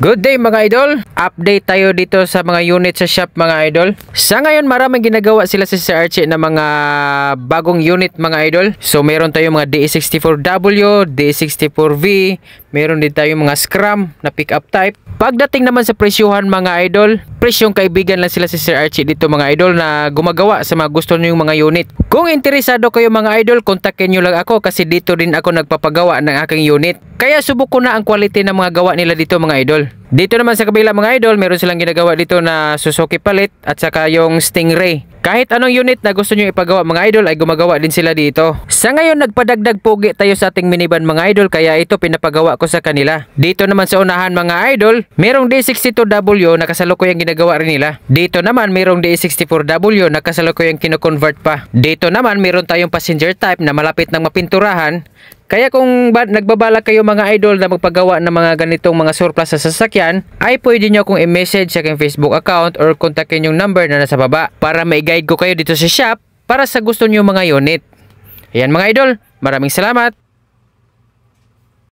Good day mga idol! Update tayo dito sa mga unit sa shop mga idol. Sa ngayon maraming ginagawa sila sa Sir Archie na mga bagong unit mga idol. So meron tayong mga DE64W, DE64V, meron din tayong mga Scrum na pick-up type. Pagdating naman sa presyuhan mga idol, presyong kaibigan lang sila si Sir Archie dito mga idol na gumagawa sa mga gusto nyo yung mga unit. Kung interesado kayo mga idol, kontakin nyo lang ako kasi dito din ako nagpapagawa ng aking unit. Kaya subok ko na ang quality ng mga gawa nila dito mga idol. Dito naman sa kabila mga idol, meron silang ginagawa dito na Suzuki Palit at saka yung Stingray. Kahit anong unit na gusto nyo ipagawa mga idol ay gumagawa din sila dito. Sa ngayon nagpadagdag pogi tayo sa ating minivan mga idol kaya ito pinapagawa ko sa kanila. Dito naman sa unahan mga idol, merong D62W na kasalukuyang ginagawa rin nila. Dito naman merong D64W na kasalukuyang kino-convert pa. Dito naman meron tayong passenger type na malapit ng mapinturahan. Kaya kung nagbabala kayo mga idol na magpagawa ng mga ganitong mga surplus sa sasakyan, ay pwede nyo akong i-message sa aking Facebook account or kontakin yung number na nasa baba para ma-guide ko kayo dito sa shop para sa gusto nyo mga unit. Ayan mga idol, maraming salamat!